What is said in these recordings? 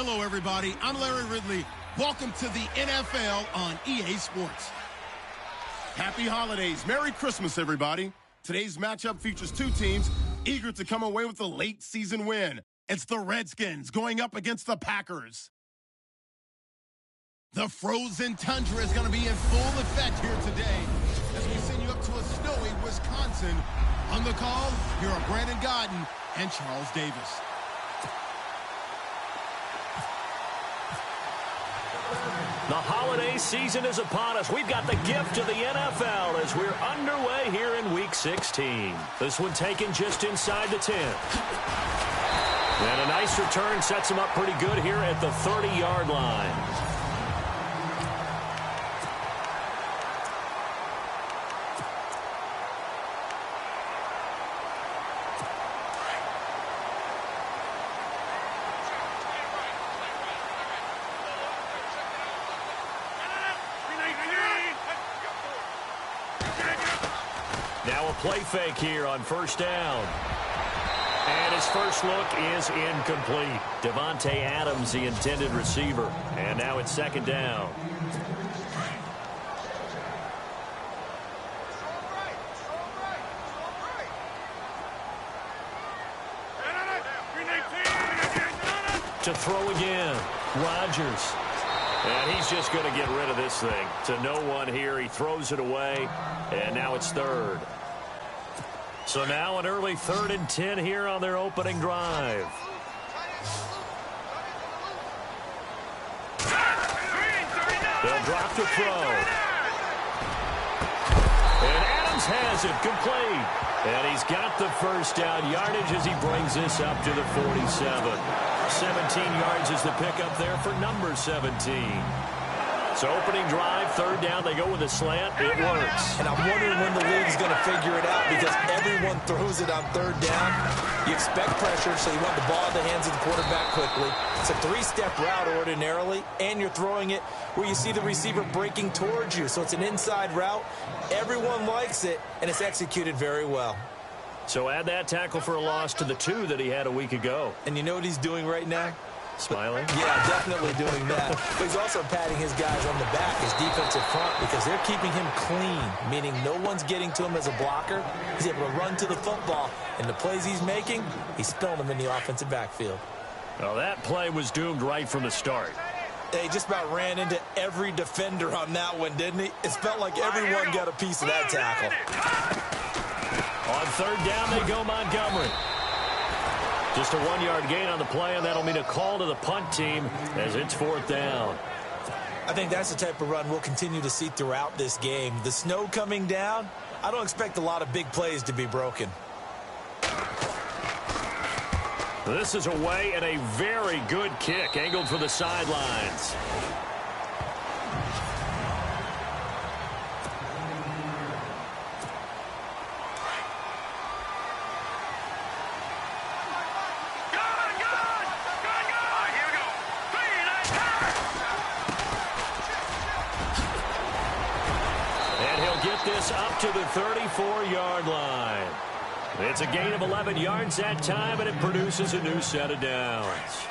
Hello, everybody. I'm Larry Ridley. Welcome to the NFL on EA Sports. Happy holidays. Merry Christmas, everybody. Today's matchup features two teams eager to come away with a late season win. It's the Redskins going up against the Packers. The frozen tundra is going to be in full effect here today as we send you up to a snowy Wisconsin. On the call, here are Brandon Godden and Charles Davis. The holiday season is upon us. We've got the gift of the NFL as we're underway here in Week 16. This one taken just inside the 10. And a nice return sets him up pretty good here at the 30-yard line. Now a play fake here on first down. And his first look is incomplete. Devontae Adams, the intended receiver. And now it's second down. To throw again, Rodgers. And he's just going to get rid of this thing. To no one here. He throws it away. And now it's third. So now an early 3rd and 10 here on their opening drive. They'll drop to throw. And Adams has it complete. And he's got the first down yardage as he brings this up to the 47. 17 yards is the pickup there for number 17. So opening drive, 3rd down, they go with a slant. It works. And I'm wondering when the league's going to figure it out because everyone throws it on 3rd down. You expect pressure, so you want the ball in the hands of the quarterback quickly. It's a 3-step route ordinarily, and you're throwing it where you see the receiver breaking towards you. So it's an inside route. Everyone likes it, and it's executed very well. So add that tackle for a loss to the 2 that he had a week ago. And you know what he's doing right now? Smiling? Yeah, definitely doing that. But he's also patting his guys on the back, his defensive front, because they're keeping him clean, meaning no one's getting to him as a blocker. He's able to run to the football, and the plays he's making, he's spilling them in the offensive backfield. Well, that play was doomed right from the start. He just about ran into every defender on that one, didn't he? It felt like everyone got a piece of that tackle. On 3rd down, they go Montgomery. Just a 1-yard gain on the play, and that'll mean a call to the punt team as it's 4th down. I think that's the type of run we'll continue to see throughout this game. The snow coming down, I don't expect a lot of big plays to be broken. This is away and a very good kick, angled for the sidelines. Up to the 34-yard line. It's a gain of 11 yards that time, and it produces a new set of downs.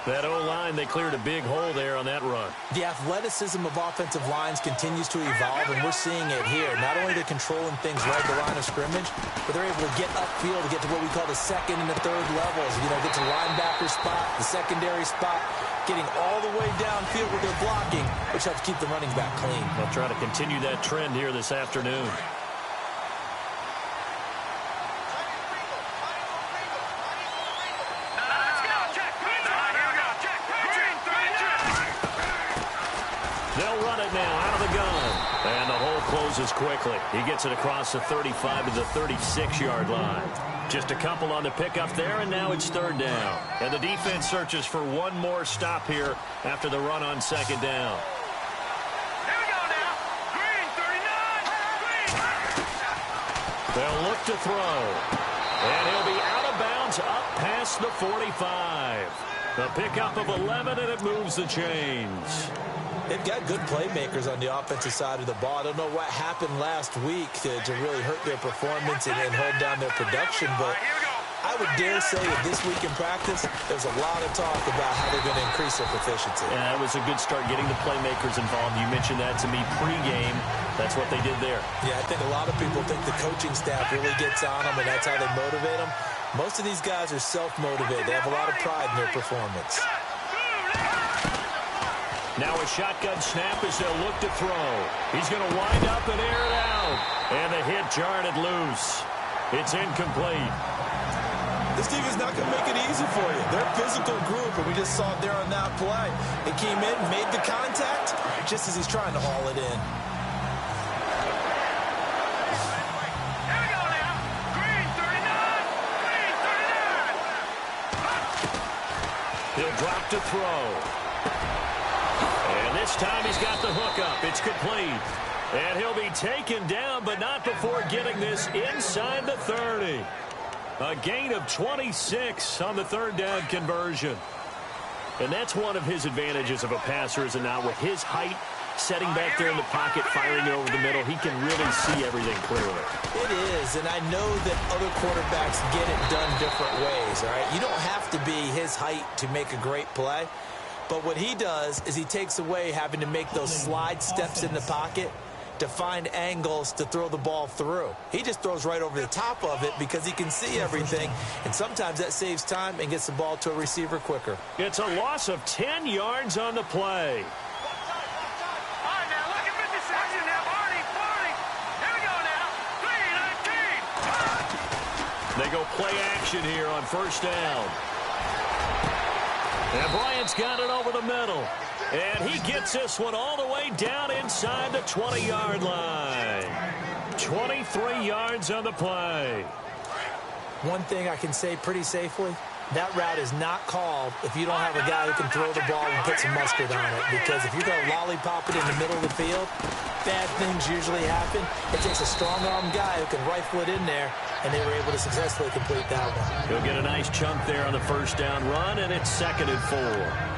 That O-line, they cleared a big hole there on that run. The athleticism of offensive lines continues to evolve, and we're seeing it here. Not only are they controlling things right at the line of scrimmage, but they're able to get upfield to get to what we call the 2nd and the 3rd levels. You know, get to the linebacker spot, the secondary spot, getting all the way downfield with their blocking, which helps keep the running back clean. They'll try to continue that trend here this afternoon. They'll run it now out of the gun. And the hole closes quickly. He gets it across the 35 to the 36-yard line. Just a couple on the pickup there, and now it's 3rd down. And the defense searches for one more stop here after the run on 2nd down. Here we go now. Green, 39. Green. They'll look to throw. And he'll be out of bounds up past the 45. The pickup of 11, and it moves the chains. They've got good playmakers on the offensive side of the ball. I don't know what happened last week to really hurt their performance and hold down their production, but I would dare say that this week in practice, there's a lot of talk about how they're going to increase their proficiency. Yeah, that was a good start getting the playmakers involved. You mentioned that to me pregame. That's what they did there. Yeah, I think a lot of people think the coaching staff really gets on them, and that's how they motivate them. Most of these guys are self-motivated. They have a lot of pride in their performance. Now a shotgun snap as they'll look to throw. He's going to wind up and air it out. And the hit jarred it loose. It's incomplete. This defense is not going to make it easy for you. They're a physical group, and we just saw it there on that play. They came in, made the contact, just as he's trying to haul it in. Here we go now. Green 39. Green 39. He'll drop to throw. And this time he's got the hook up. It's complete. And he'll be taken down, but not before getting this inside the 30. A gain of 26 on the third down conversion. And that's one of his advantages of a passer, is it not? With his height, setting back there in the pocket, firing it over the middle, he can really see everything clearly. It is, and I know that other quarterbacks get it done different ways, all right? You don't have to be his height to make a great play. But what he does is he takes away having to make those slide steps in the pocket to find angles to throw the ball through. He just throws right over the top of it because he can see everything, and sometimes that saves time and gets the ball to a receiver quicker. It's a loss of 10 yards on the play. All right, now look at 50 seconds now. 40. Here we go now. 3, 19. They go play action here on first down. And Bryant's got it over the middle. And he gets this one all the way down inside the 20-yard line. 23 yards on the play. One thing I can say pretty safely, that route is not called if you don't have a guy who can throw the ball and put some mustard on it. Because if you're going to lollipop it in the middle of the field, bad things usually happen. It takes a strong-arm guy who can rifle it in there, and they were able to successfully complete that one. He'll get a nice chunk there on the first down run, and it's 2nd and 4.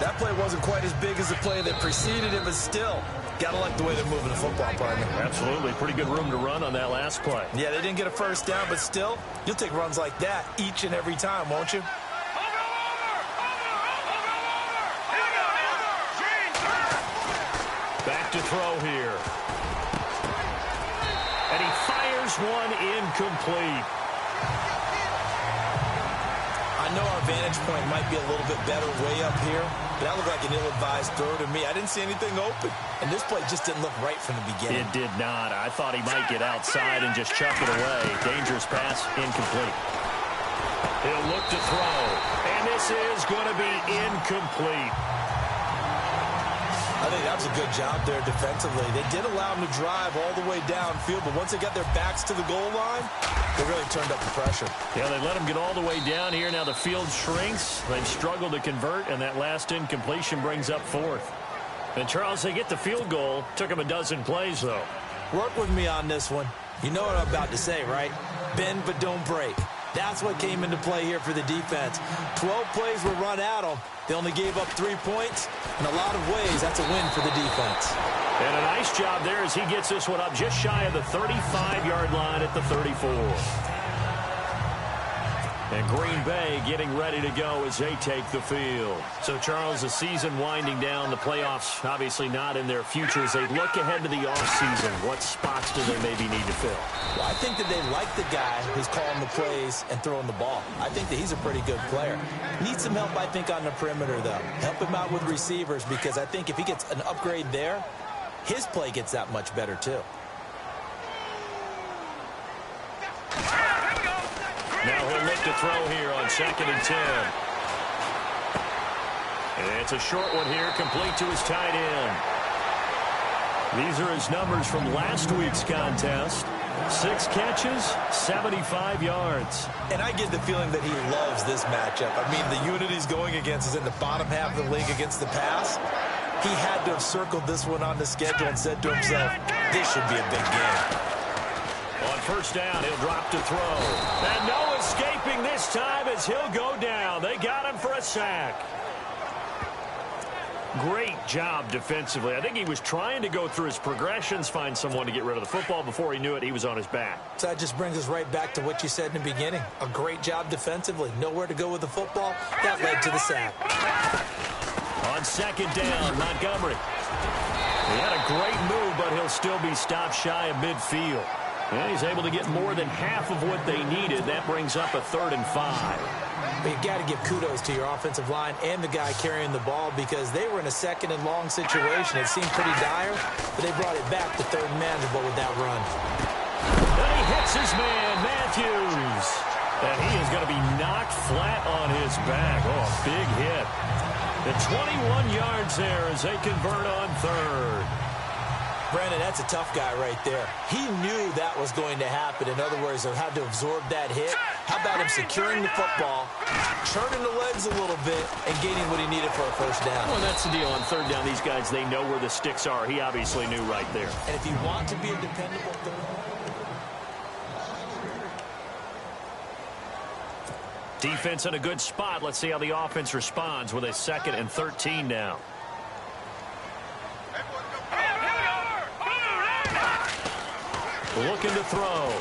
That play wasn't quite as big as the play that preceded it, but still, gotta like the way they're moving the football, partner. Absolutely. Pretty good room to run on that last play. Yeah, they didn't get a first down, but still, you'll take runs like that each and every time, won't you? Over. Here we go now. Green 30. Back to throw here. And he fires one incomplete. I know our vantage point might be a little bit better way up here, but that looked like an ill-advised throw to me. I didn't see anything open, and this play just didn't look right from the beginning. It did not. I thought he might get outside and just chuck it away. Dangerous pass, incomplete. He'll look to throw, and this is going to be incomplete. I think that was a good job there defensively. They did allow him to drive all the way downfield, but once they got their backs to the goal line, they really turned up the pressure. Yeah, they let him get all the way down here. Now the field shrinks. They've struggled to convert, and that last incompletion brings up 4th. And, Charles, they get the field goal. Took them a dozen plays, though. Work with me on this one. You know what I'm about to say, right? Bend but don't break. That's what came into play here for the defense. 12 plays were run at them. They only gave up 3 points. In a lot of ways, that's a win for the defense. And a nice job there as he gets this one up just shy of the 35-yard line at the 34. And Green Bay getting ready to go as they take the field. So, Charles, the season winding down, the playoffs obviously not in their future. As they look ahead to the offseason, what spots do they maybe need to fill? Well, I think that they like the guy who's calling the plays and throwing the ball. I think that he's a pretty good player. Needs some help, I think, on the perimeter, though. Help him out with receivers, because I think if he gets an upgrade there, his play gets that much better, too. Now he'll look to throw here on 2nd and 10. And it's a short one here, complete to his tight end. These are his numbers from last week's contest. 6 catches, 75 yards. And I get the feeling that he loves this matchup. I mean, the unit he's going against is in the bottom half of the league against the pass. He had to have circled this one on the schedule and said to himself, this should be a big game. On first down, he'll drop to throw. And no escaping this time as he'll go down. They got him for a sack. Great job defensively. I think he was trying to go through his progressions, find someone to get rid of the football. Before he knew it, he was on his back. So that just brings us right back to what you said in the beginning. A great job defensively. Nowhere to go with the football. That led to the sack. On second down, Montgomery. He had a great move, but he'll still be stopped shy of midfield. And he's able to get more than half of what they needed. That brings up a 3rd and 5. But you got to give kudos to your offensive line and the guy carrying the ball because they were in a 2nd and long situation. It seemed pretty dire, but they brought it back to 3rd and manageable with that run. And he hits his man, Matthews. And he is going to be knocked flat on his back. Oh, a big hit. The 21 yards there as they convert on 3rd. Brandon, that's a tough guy right there. He knew that was going to happen. In other words, they had to absorb that hit. How about him securing the football, turning the legs a little bit, and gaining what he needed for a 1st down? Well, that's the deal. On 3rd down, these guys, they know where the sticks are. He obviously knew right there. And if you want to be a dependable defense in a good spot. Let's see how the offense responds with a 2nd and 13 now. Looking to throw.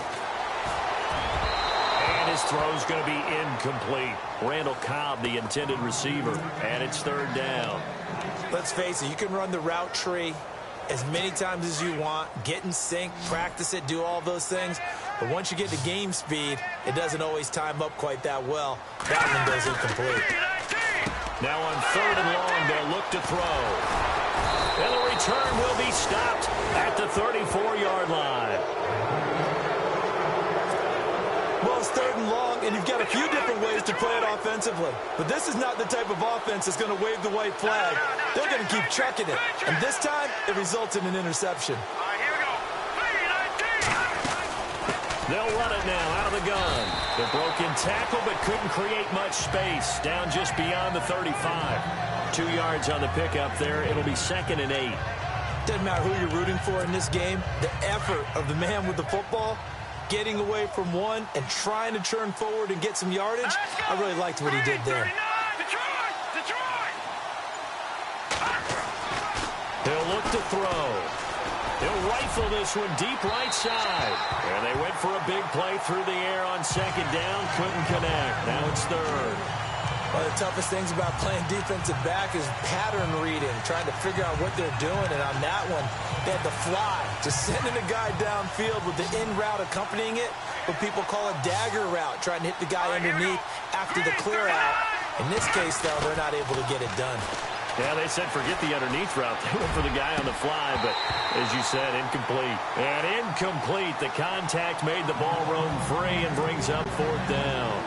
And his throw's going to be incomplete. Randall Cobb, the intended receiver, and it's 3rd down. Let's face it, you can run the route tree as many times as you want, get in sync, practice it, do all those things. But once you get to game speed, it doesn't always time up quite that well. That one goes incomplete. Now on 3rd and long, they'll look to throw. And the return will be stopped at the 34-yard line. Well, it's 3rd and long, and you've got a few different ways to play it offensively. But this is not the type of offense that's going to wave the white flag. They're going to keep chucking it. And this time, it results in an interception. Here we go. 3-19. They'll run it now out of the gun. The broken tackle, but couldn't create much space. Down just beyond the 35. 2 yards on the pickup there. It'll be 2nd and 8. Doesn't matter who you're rooting for in this game. The effort of the man with the football, getting away from one and trying to turn forward and get some yardage, I really liked what he did there. Detroit! He'll look to throw. He'll rifle this one deep right side. And they went for a big play through the air on 2nd down. Couldn't connect. Now it's 3rd. One of the toughest things about playing defensive back is pattern reading, trying to figure out what they're doing. And on that one, they had to fly, just sending a guy downfield with the in route accompanying it, what people call a dagger route, trying to hit the guy underneath after the clear out. In this case, though, they're not able to get it done. Yeah, they said forget the underneath route. They went for the guy on the fly, but as you said, incomplete. And incomplete. The contact made the ball roam free and brings up 4th down.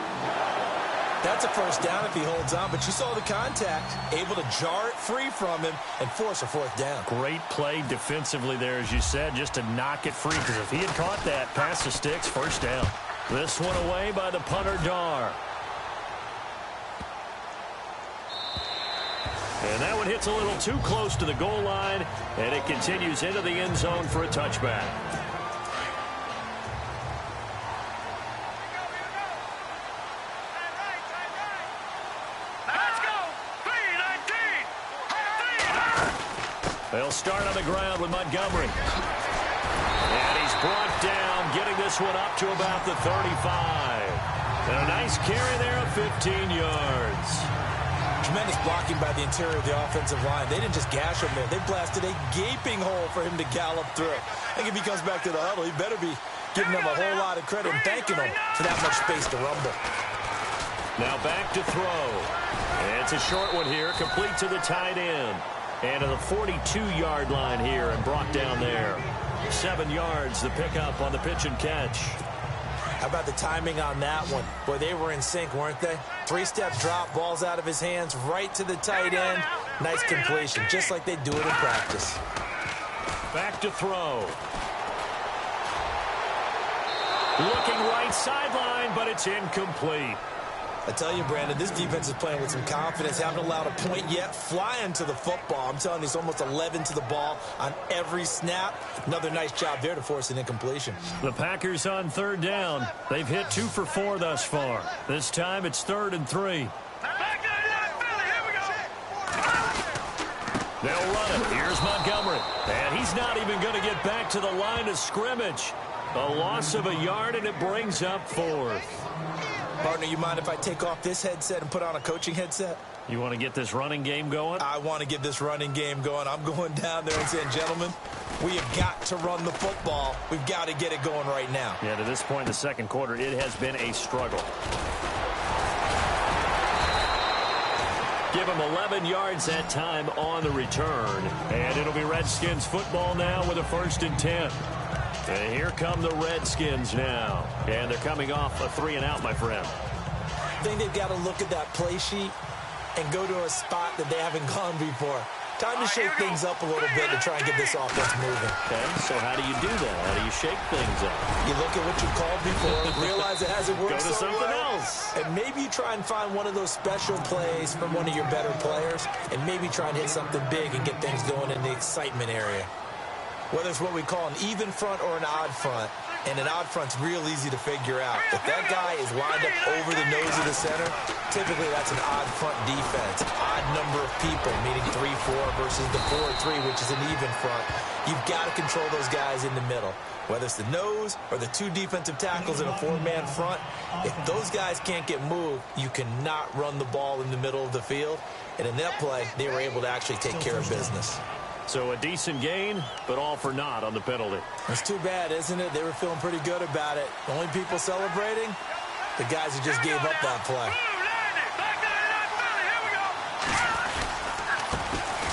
That's a 1st down if he holds on, but you saw the contact, able to jar it free from him and force a 4th down. Great play defensively there, as you said, just to knock it free, because if he had caught that, past the sticks, 1st down. This one away by the punter, Dar. And that one hits a little too close to the goal line, and it continues into the end zone for a touchback. They'll start on the ground with Montgomery. And he's brought down, getting this one up to about the 35. And a nice carry there of 15 yards. Tremendous blocking by the interior of the offensive line. They didn't just gash him there. They blasted a gaping hole for him to gallop through. I think if he comes back to the huddle, he better be giving them a whole lot of credit and thanking them for that much space to rumble. Now back to throw. And it's a short one here, complete to the tight end. And to the 42-yard line here and brought down there. 7 yards, the pickup on the pitch and catch. How about the timing on that one? Boy, they were in sync, weren't they? 3-step drop, balls out of his hands, right to the tight end. Nice completion, just like they do it in practice. Back to throw. Looking right sideline, but it's incomplete. I tell you, Brandon, this defense is playing with some confidence. Haven't allowed a point yet. Flying to the football. I'm telling you, it's almost 11 to the ball on every snap. Another nice job there to force an incompletion. The Packers on 3rd down. They've hit 2 for 4 thus far. This time it's 3rd and 3. They'll run it. Here's Montgomery. And he's not even going to get back to the line of scrimmage. A loss of a yard, and it brings up 4th. Partner, you mind if I take off this headset and put on a coaching headset? You want to get this running game going? I want to get this running game going. I'm going down there and saying, gentlemen, we have got to run the football. We've got to get it going right now. Yeah, to this point in the second quarter, it has been a struggle. Give him 11 yards that time on the return. And it'll be Redskins football now with a 1st and 10. And here come the Redskins now. And they're coming off a 3-and-out, my friend. I think they've got to look at that play sheet and go to a spot that they haven't gone before. Time to shake things up a little bit to try and get this offense moving. Okay, so how do you do that? How do you shake things up? You look at what you called before, realize it hasn't worked Go to so something well, else. and maybe you try and find one of those special plays from one of your better players, and maybe try and hit something big and get things going in the excitement area. Whether it's what we call an even front or an odd front, and an odd front's real easy to figure out. If that guy is lined up over the nose of the center, typically that's an odd front defense. Odd number of people, meaning 3-4 versus the 4-3, which is an even front. You've got to control those guys in the middle. Whether it's the nose or the 2 defensive tackles in a 4-man front, if those guys can't get moved, you cannot run the ball in the middle of the field. And in that play, they were able to actually take care of business. So a decent gain, but all for naught on the penalty. It's too bad, isn't it? They were feeling pretty good about it. The only people celebrating, the guys who just gave up that play.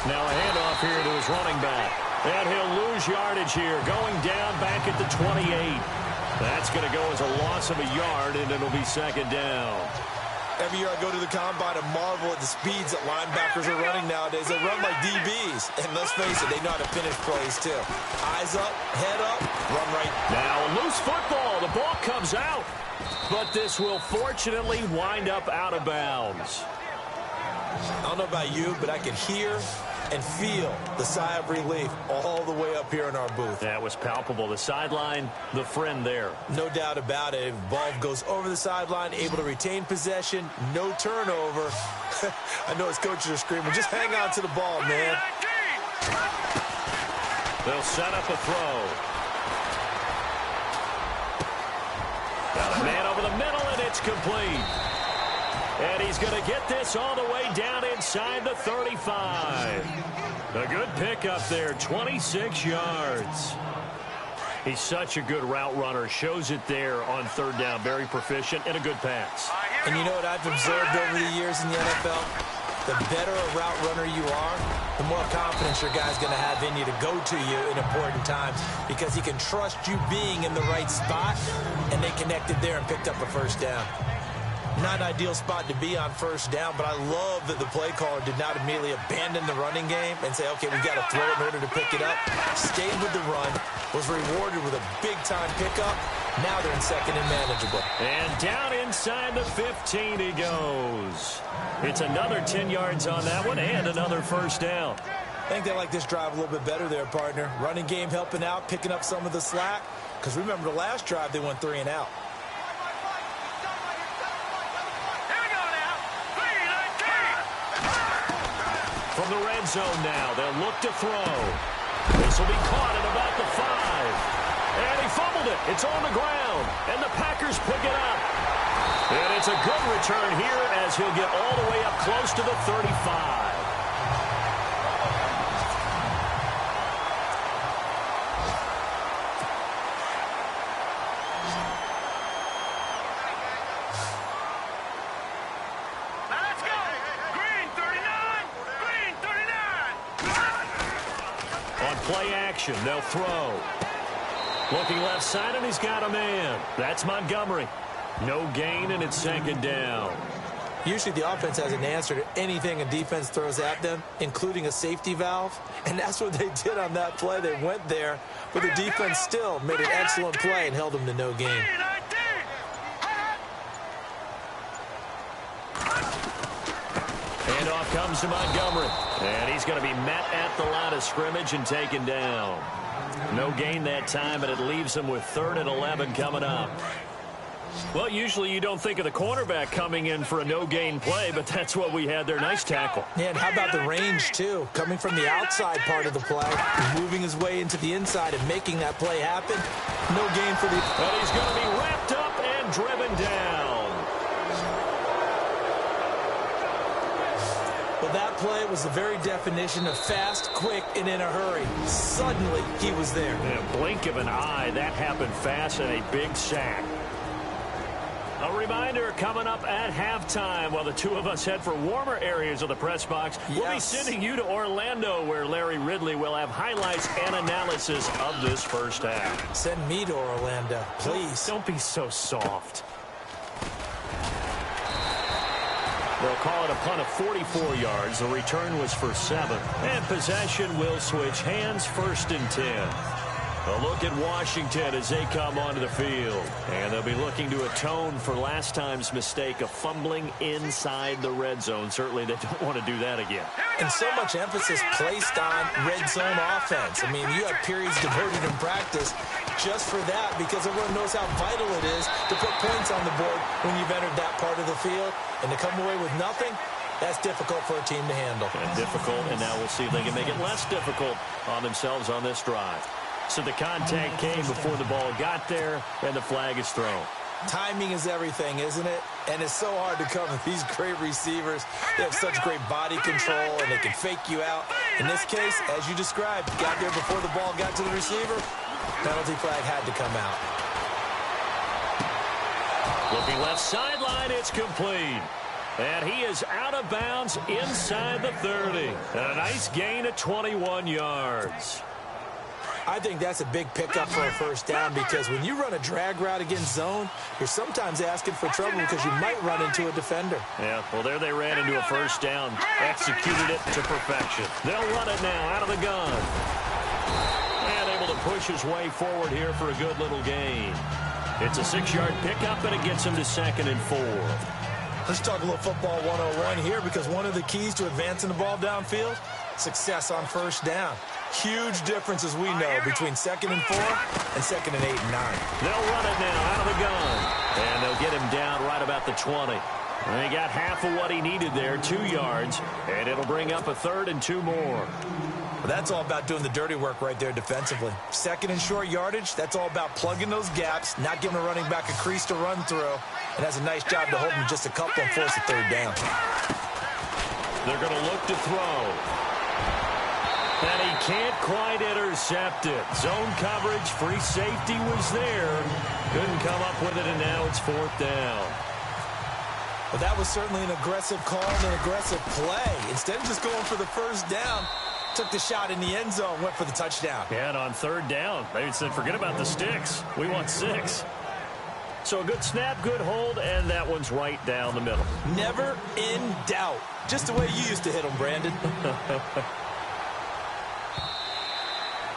Now a handoff here to his running back. And he'll lose yardage here, going down back at the 28. That's going to go as a loss of a yard, and it'll be 2nd down. Every year I go to the combine and marvel at the speeds that linebackers are running nowadays. They run like DBs. And let's face it, they know how to finish plays too. Eyes up, head up, run right. Now a loose football. The ball comes out. But this will fortunately wind up out of bounds. I don't know about you, but I can hear and feel the sigh of relief all the way up here in our booth. That was palpable. The sideline, the friend there. No doubt about it. Ball goes over the sideline, able to retain possession, no turnover. I know his coaches are screaming, just hang on to the ball, man. They'll set up a throw. Got a man over the middle, and it's complete. And he's going to get this all the way down inside the 35. A good pickup there, 26 yards. He's such a good route runner. Shows it there on 3rd down. Very proficient and a good pass. And you know what I've observed over the years in the NFL? The better a route runner you are, the more confidence your guy's going to have in you to go to you in important times because he can trust you being in the right spot, and they connected there and picked up a 1st down. Not an ideal spot to be on 1st down, but I love that the play caller did not immediately abandon the running game and say, okay, we've got to throw it in order to pick it up. Stayed with the run, was rewarded with a big-time pickup. Now they're in 2nd and manageable. And down inside the 15 he goes. It's another 10 yards on that one and another 1st down. I think they like this drive a little bit better there, partner. Running game helping out, picking up some of the slack. Because remember the last drive, they went 3-and-out. From the red zone now, they'll look to throw. This will be caught at about the 5. And he fumbled it. It's on the ground. And the Packers pick it up. And it's a good return here as he'll get all the way up close to the 35. Play action. They'll throw. Looking left side, and he's got a man. That's Montgomery. No gain, and it's 2nd down. Usually the offense has an answer to anything a defense throws at them, including a safety valve. And that's what they did on that play. They went there, but the defense still made an excellent play and held them to no gain. Handoff comes to Montgomery. And he's going to be met at the line of scrimmage and taken down. No gain that time, but it leaves him with 3rd and 11 coming up. Well, usually you don't think of the cornerback coming in for a no-gain play, but that's what we had there. Nice tackle. Yeah, and how about the range, too? Coming from the outside part of the play, moving his way into the inside and making that play happen. No gain for the... But he's going to be wrapped up and driven down. Well, that play was the very definition of fast, quick, and in a hurry. Suddenly, he was there. In a blink of an eye, that happened fast and a big sack. A reminder coming up at halftime while the two of us head for warmer areas of the press box. Yes. We'll be sending you to Orlando where Larry Ridley will have highlights and analysis of this first half. Send me to Orlando, please. Don't be so soft. They'll call it a punt of 44 yards. The return was for 7. And possession will switch hands, 1st and 10. A look at Washington as they come onto the field. And they'll be looking to atone for last time's mistake of fumbling inside the red zone. Certainly they don't want to do that again. And so much emphasis placed on red zone offense. I mean, you have periods devoted in practice just for that because everyone knows how vital it is to put points on the board when you've entered that part of the field. And to come away with nothing, that's difficult for a team to handle. And difficult, and now we'll see if they can make it less difficult on themselves on this drive. So the contact came before the ball got there, and the flag is thrown. Timing is everything, isn't it? And it's so hard to cover these great receivers. They have such great body control, and they can fake you out. In this case, as you described, got there before the ball got to the receiver. Penalty flag had to come out. Looking left sideline, it's complete. And he is out of bounds inside the 30. And a nice gain of 21 yards. I think that's a big pickup for a first down because when you run a drag route against zone, you're sometimes asking for trouble because you might run into a defender. Yeah, well, there they ran into a first down. Executed it to perfection. They'll run it now out of the gun. And able to push his way forward here for a good little gain. It's a 6-yard pickup, and it gets him to 2nd and 4. Let's talk a little football 101 here because one of the keys to advancing the ball downfield, success on first down. Huge difference, as we know, between 2nd and 4 and 2nd and 8 and 9. They'll run it now out of the gun. And they'll get him down right about the 20. And he got half of what he needed there, 2 yards. And it'll bring up a 3rd and 2 more. Well, that's all about doing the dirty work right there defensively. 2nd and short yardage, that's all about plugging those gaps, not giving a running back a crease to run through. And has a nice job to hold him just a couple and force a 3rd down. They're going to look to throw. And he can't quite intercept it. Zone coverage, free safety was there. Couldn't come up with it, and now it's 4th down. Well, that was certainly an aggressive call and an aggressive play. Instead of just going for the first down, took the shot in the end zone, went for the touchdown. Yeah, and on 3rd down, they said, forget about the sticks. We want 6. So a good snap, good hold, and that one's right down the middle. Never in doubt. Just the way you used to hit them, Brandon.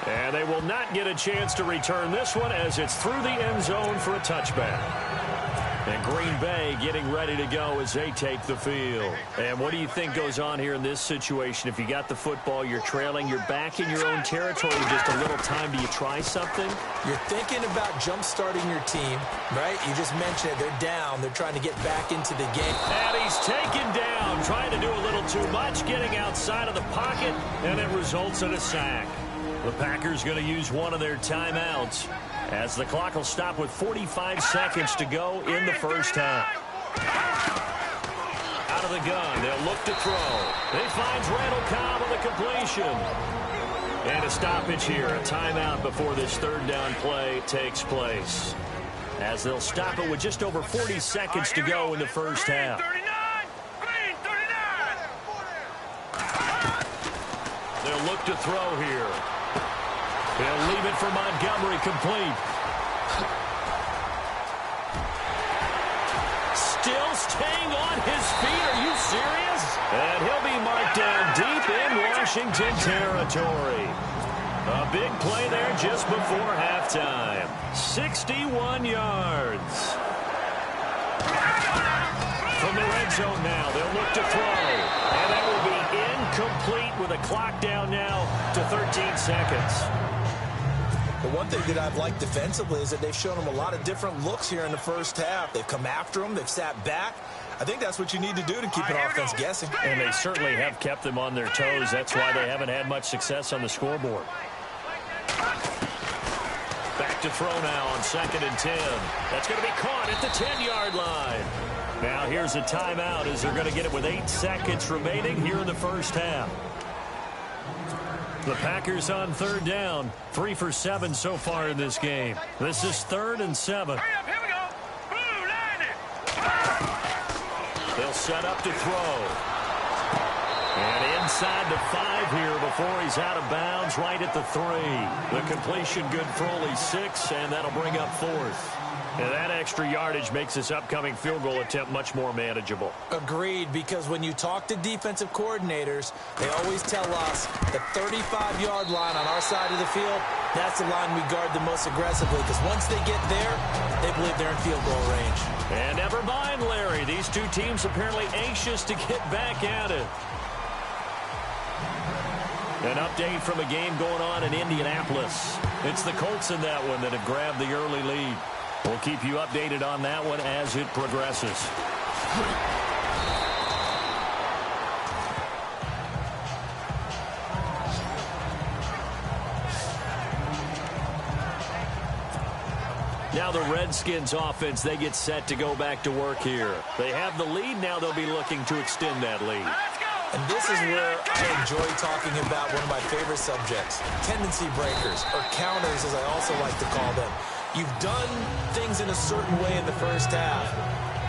And they will not get a chance to return this one as it's through the end zone for a touchback. And Green Bay getting ready to go as they take the field. And what do you think goes on here in this situation? If you got the football, you're trailing, you're back in your own territory with just a little time. Do you try something? You're thinking about jump-starting your team, right? You just mentioned it. They're down. They're trying to get back into the game. And he's taken down, trying to do a little too much, getting outside of the pocket, and it results in a sack. The Packers going to use one of their timeouts as the clock will stop with 45 seconds to go in the first half. Out of the gun, they'll look to throw. He finds Randall Cobb on the completion. And a stoppage here, a timeout before this 3rd down play takes place. As they'll stop it with just over 40 seconds to go in the first half. They'll look to throw here. They'll leave it for Montgomery, complete. Still staying on his feet. Are you serious? And he'll be marked down deep in Washington territory. A big play there just before halftime. 61 yards. From the red zone now, they'll look to throw. And that will be incomplete with a clock down now to 13 seconds. But one thing that I've liked defensively is that they've shown them a lot of different looks here in the first half. They've come after them. They've sat back. I think that's what you need to do to keep an offense guessing. And they certainly have kept them on their toes. That's why they haven't had much success on the scoreboard. Back to throw now on 2nd and 10. That's going to be caught at the 10-yard line. Now here's a timeout as they're going to get it with 8 seconds remaining here in the first half. The Packers on 3rd down. 3 for 7 so far in this game. This is 3rd and 7. Hurry up, here we go. Blue, line it. They'll set up to throw. And inside the 5 here before he's out of bounds, right at the 3. The completion good for only 6, and that'll bring up 4th. And that extra yardage makes this upcoming field goal attempt much more manageable. Agreed, because when you talk to defensive coordinators, they always tell us the 35-yard line on our side of the field, that's the line we guard the most aggressively, because once they get there, they believe they're in field goal range. And never mind, Larry. These two teams apparently anxious to get back at it. An update from a game going on in Indianapolis. It's the Colts in that one that have grabbed the early lead. We'll keep you updated on that one as it progresses. Now the Redskins offense, they get set to go back to work here. They have the lead. Now they'll be looking to extend that lead. And this is where I enjoy talking about one of my favorite subjects, tendency breakers, or counters as I also like to call them. You've done things in a certain way in the first half,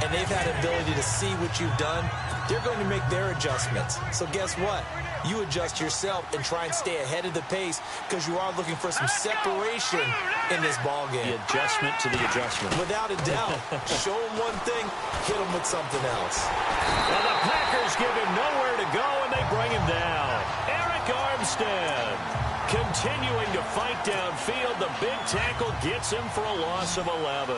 and they've had an ability to see what you've done. They're going to make their adjustments. So guess what? You adjust yourself and try and stay ahead of the pace because you are looking for some separation in this ball game. The adjustment to the adjustment. Without a doubt. Show them one thing, hit them with something else. Well, the Packers give him nowhere to go, and they bring him down. Eric Armstead continuing to fight downfield. The big tackle gets him for a loss of 11.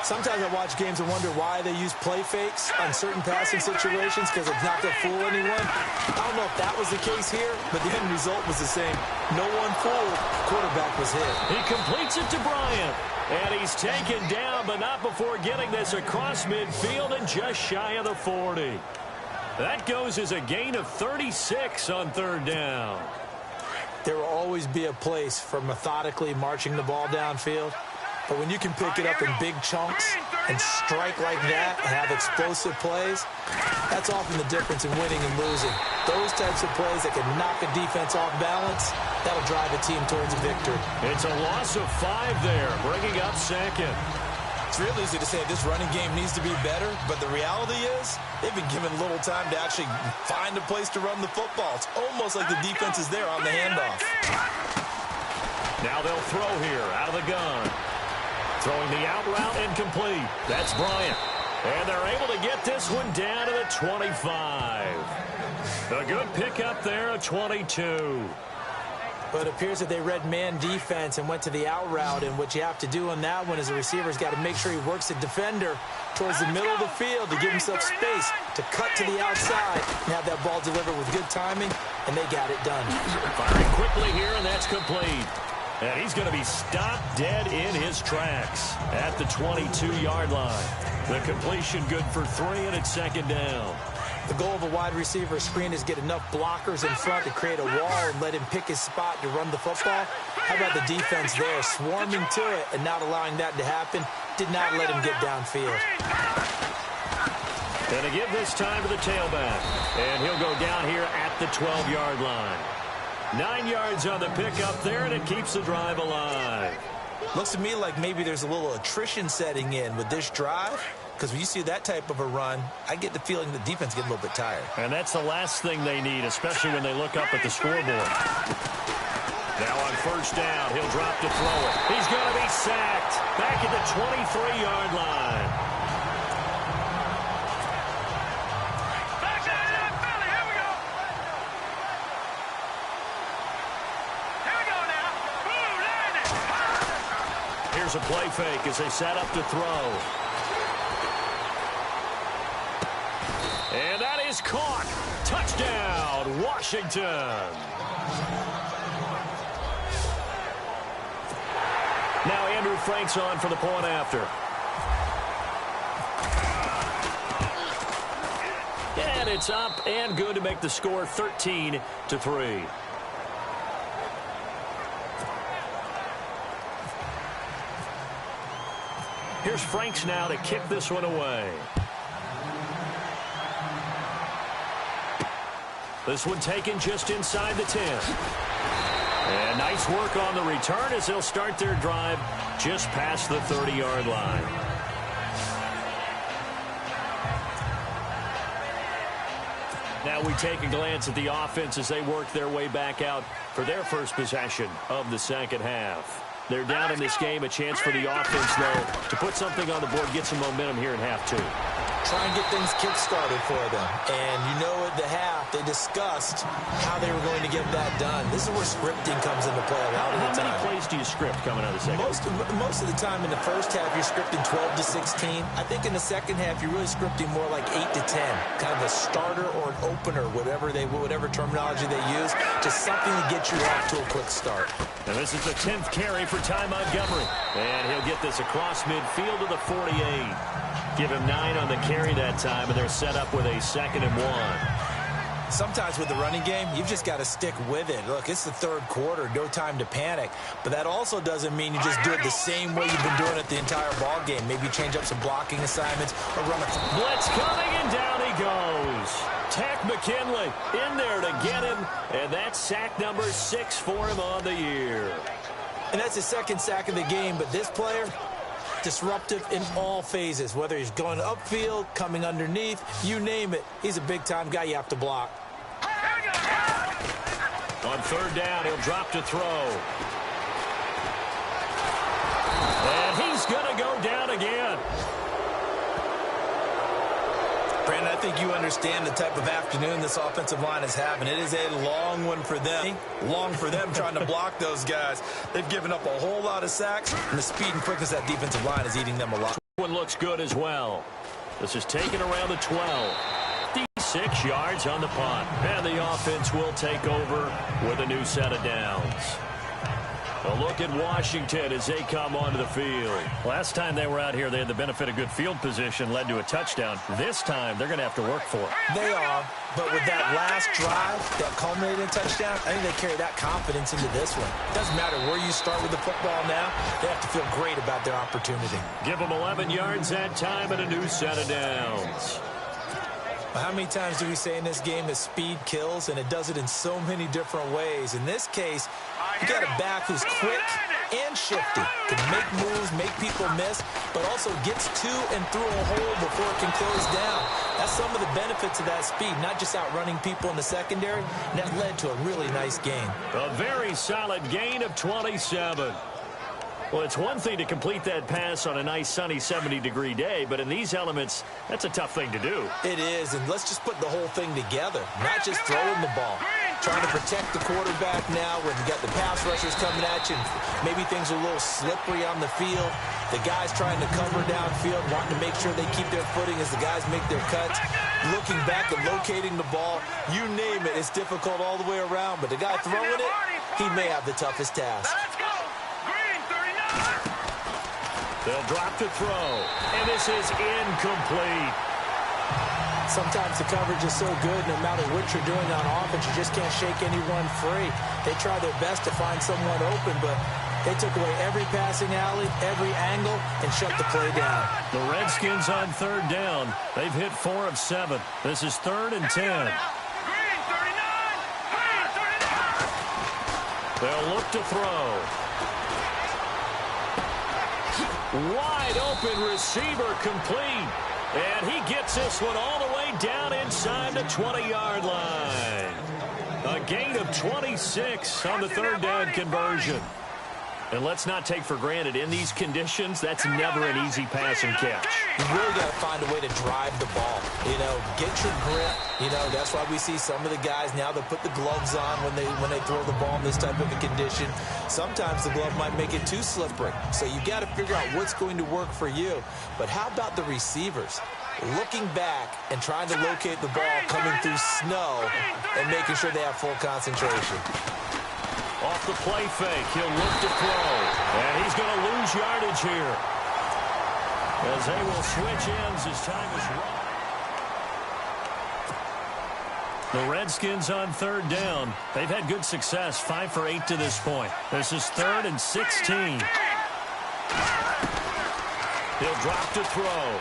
Sometimes I watch games and wonder why they use play fakes on certain passing situations because it's not to fool anyone. I don't know if that was the case here, but the end result was the same. No one fooled. Quarterback was hit. He completes it to Bryant. And he's taken down, but not before getting this across midfield and just shy of the 40. That goes as a gain of 36 on 3rd down. There will always be a place for methodically marching the ball downfield. But when you can pick it up in big chunks and strike like that and have explosive plays, that's often the difference in winning and losing. Those types of plays that can knock a defense off balance, that'll drive a team towards a victory. It's a loss of 5 there, bringing up 2nd. It's real easy to say this running game needs to be better, but the reality is they've been given little time to actually find a place to run the football. It's almost like the defense is there on the handoff. Now they'll throw here out of the gun. Throwing the out route incomplete. That's Bryant. And they're able to get this one down to the 25. A good pickup there at 22. But it appears that they read man defense and went to the out route, and what you have to do on that one is the receiver's got to make sure he works the defender towards the middle of the field to give himself space to cut to the outside and have that ball delivered with good timing, and they got it done. Firing quickly here, and that's complete. And he's going to be stopped dead in his tracks at the 22-yard line. The completion good for 3, and it's 2nd down. The goal of a wide receiver screen is get enough blockers in front to create a wall and let him pick his spot to run the football. How about the defense there, swarming to it and not allowing that to happen? Did not let him get downfield. And to give this time to the tailback. And he'll go down here at the 12-yard line. 9 yards on the pickup there, and it keeps the drive alive. Looks to me like maybe there's a little attrition setting in with this drive, because when you see that type of a run, I get the feeling the defense gets a little bit tired. And that's the last thing they need, especially when they look up at the scoreboard. Now on 1st down, he'll drop to throw it. He's going to be sacked back at the 23-yard line. Here's a play fake as they set up to throw. And that is caught. Touchdown, Washington. Franks on for the point after. And it's up and good to make the score 13-3. Here's Franks now to kick this one away. This one taken just inside the 10. And nice work on the return as they'll start their drive just past the 30-yard line. Now we take a glance at the offense as they work their way back out for their first possession of the second half. They're down in this game. A chance for the offense, though, to put something on the board, get some momentum here in half 2. Try and get things kick-started for them. And you know at the half, they discussed how they were going to get that done. This is where scripting comes into play a lot of the time. How many plays do you script coming out of the second? Most of the time in the first half, you're scripting 12 to 16. I think in the second half, you're really scripting more like 8 to 10. Kind of a starter or an opener, whatever terminology they use. Just something to get you off to a quick start. And this is the 10th carry for Ty Montgomery. And he'll get this across midfield to the 48. Give him 9 on the carry that time, and they're set up with a 2nd and 1. Sometimes with the running game, you've just got to stick with it. Look, it's the third quarter, no time to panic. But that also doesn't mean you just do it the same way you've been doing it the entire ball game. Maybe change up some blocking assignments or run a blitz coming, and down he goes. Tech McKinley in there to get him, and that's sack number 6 for him on the year. And that's his second sack of the game, but this player, disruptive in all phases, whether he's going upfield, coming underneath, you name it. He's a big-time guy you have to block. On third down, he'll drop to throw. And he's going to go down again. Brandon, I think you understand the type of afternoon this offensive line is having. It is a long one for them. Long for them trying to block those guys. They've given up a whole lot of sacks, and the speed and quickness of that defensive line is eating them a lot. One looks good as well. This is taken around the 12. 56 yards on the punt. And the offense will take over with a new set of downs. A look at Washington as they come onto the field. Last time they were out here, they had the benefit of good field position, led to a touchdown. This time, they're going to have to work for it. They are, but with that last drive, that culminating touchdown, I think they carry that confidence into this one. It doesn't matter where you start with the football now. They have to feel great about their opportunity. Give them 11 yards that time and a new set of downs. How many times do we say in this game that speed kills, and it does it in so many different ways? In this case, you got a back who's quick and shifty, can make moves, make people miss, but also gets to and through a hole before it can close down. That's some of the benefits of that speed, not just outrunning people in the secondary, and that led to a really nice gain. A very solid gain of 27. Well, it's one thing to complete that pass on a nice sunny 70-degree day, but in these elements, that's a tough thing to do. It is, and let's just put the whole thing together, not just throwing the ball. Trying to protect the quarterback now when you got the pass rushers coming at you. Maybe things are a little slippery on the field. The guys trying to cover downfield, wanting to make sure they keep their footing as the guys make their cuts. Looking back and locating the ball, you name it, it's difficult all the way around. But the guy throwing it, he may have the toughest task. They'll drop to throw, and this is incomplete. Sometimes the coverage is so good, no matter what you're doing on offense, you just can't shake anyone free. They try their best to find someone open, but they took away every passing alley, every angle, and shut the play down. The Redskins on third down. They've hit 4 of 7. This is 3rd and 10. They'll look to throw. Wide open receiver complete. And he gets this one all the way down inside the 20-yard line. A gain of 26 on the third down conversion. And let's not take for granted, in these conditions, that's never an easy pass and catch. You really got to find a way to drive the ball. You know, get your grip. You know, that's why we see some of the guys now that put the gloves on when they throw the ball in this type of a condition. Sometimes the glove might make it too slippery. So you got to figure out what's going to work for you. But how about the receivers? Looking back and trying to locate the ball coming through snow and making sure they have full concentration. Off the play fake, he'll look to throw. And he's going to lose yardage here, as they will switch ends as time is run. The Redskins on third down. They've had good success, 5 for 8 to this point. This is 3rd and 16. He'll drop to throw.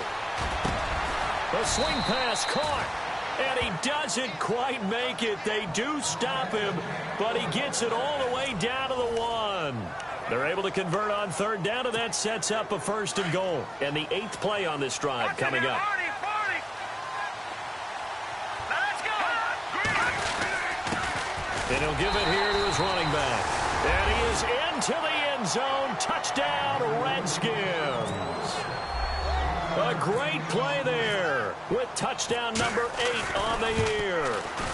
The swing pass caught. And he doesn't quite make it. They do stop him, but he gets it all the way down to the 1. They're able to convert on third down, and that sets up a 1st and goal. And the 8th play on this drive coming up. And he'll give it here to his running back. And he is into the end zone. Touchdown, Redskins. A great play there with touchdown number 8 on the year.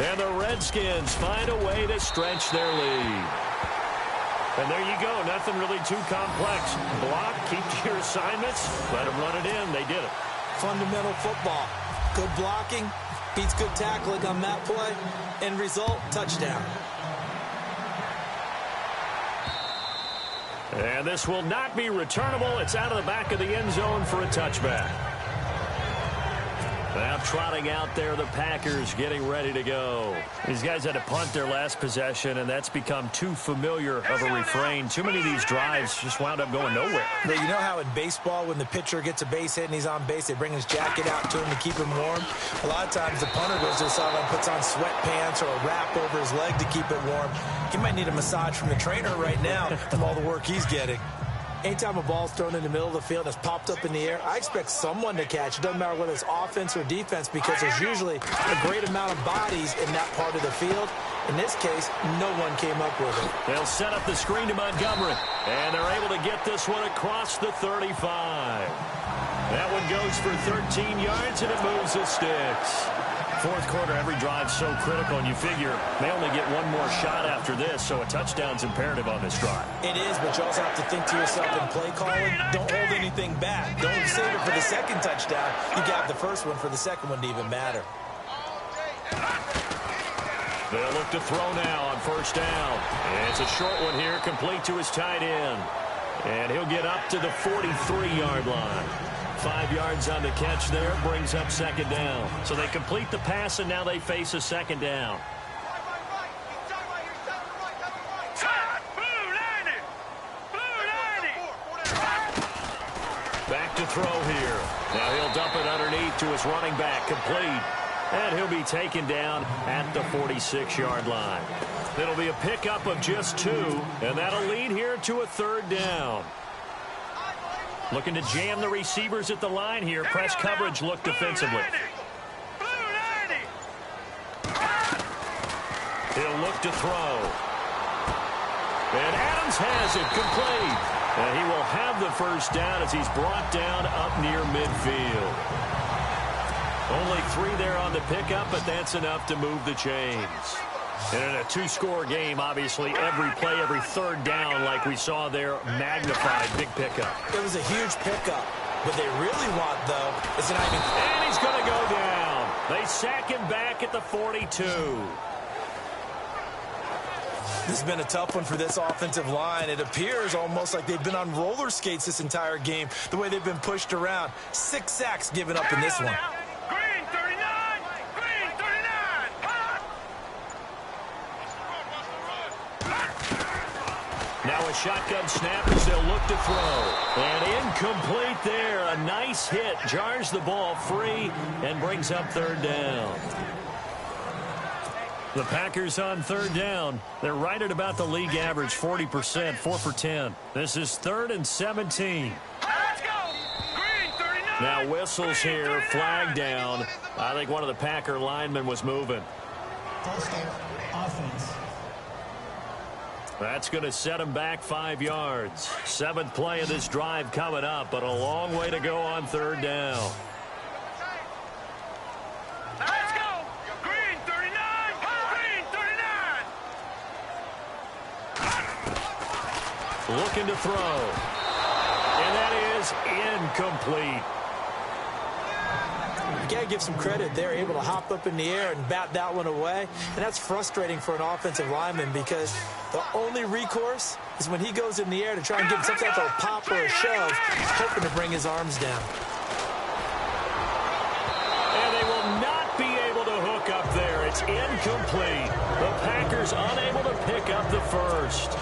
And the Redskins find a way to stretch their lead. And there you go. Nothing really too complex. Block, keep to your assignments, let them run it in. They did it. Fundamental football. Good blocking beats good tackling on that play. End result, touchdown. And this will not be returnable. It's out of the back of the end zone for a touchback. Now trotting out there, the Packers getting ready to go. These guys had to punt their last possession, and that's become too familiar of a refrain. Too many of these drives just wound up going nowhere. But you know how in baseball, when the pitcher gets a base hit and he's on base, they bring his jacket out to him to keep him warm? A lot of times the punter goes to the sideline, puts on sweatpants or a wrap over his leg to keep it warm. He might need a massage from the trainer right now from all the work he's getting. Anytime a ball's thrown in the middle of the field and it's popped up in the air, I expect someone to catch. It doesn't matter whether it's offense or defense, because there's usually a great amount of bodies in that part of the field. In this case, no one came up with it. They'll set up the screen to Montgomery, and they're able to get this one across the 35. That one goes for 13 yards, and it moves the sticks. Fourth quarter, every drive's so critical, and you figure they only get one more shot after this, so a touchdown's imperative on this drive. It is, but you also have to think to yourself in play calling, don't hold anything back. Don't save it for the second touchdown. You got the first one for the second one to even matter. They'll look to throw now on first down. And it's a short one here, complete to his tight end. And he'll get up to the 43-yard line. 5 yards on the catch there, brings up second down. So they complete the pass, and now they face a second down. Back to throw here. Now he'll dump it underneath to his running back, complete. And he'll be taken down at the 46-yard line. It'll be a pickup of just 2, and that'll lead here to a third down. Looking to jam the receivers at the line here. Press coverage look defensively. He'll look to throw. And Adams has it, complete. And he will have the first down as he's brought down up near midfield. Only 3 there on the pickup, but that's enough to move the chains. And in a 2-score game, obviously, every play, every third down, like we saw there, magnified, big pickup. It was a huge pickup. What they really want, though, is an Ivan. And he's going to go down. They sack him back at the 42. This has been a tough one for this offensive line. It appears almost like they've been on roller skates this entire game, the way they've been pushed around. 6 sacks given up in this one. Green 39! Green 39! Now a shotgun snap as they'll look to throw. And incomplete there. A nice hit. Jars the ball free and brings up third down. The Packers on third down. They're right at about the league average, 40%, 4 for 10. This is 3rd and 17. Let's go! Green 39! Now whistles here, flag down. I think one of the Packer linemen was moving. False start, offense. That's going to set him back 5 yards. 7th play of this drive coming up, but a long way to go on third down. Let's go! Green 39! Green 39! Looking to throw. And that is incomplete. got to give some credit. They're able to hop up in the air and bat that one away. And that's frustrating for an offensive lineman because the only recourse is when he goes in the air to try and give some type of a pop or a shove, hoping to bring his arms down. And they will not be able to hook up there. It's incomplete. The Packers unable to pick up the first.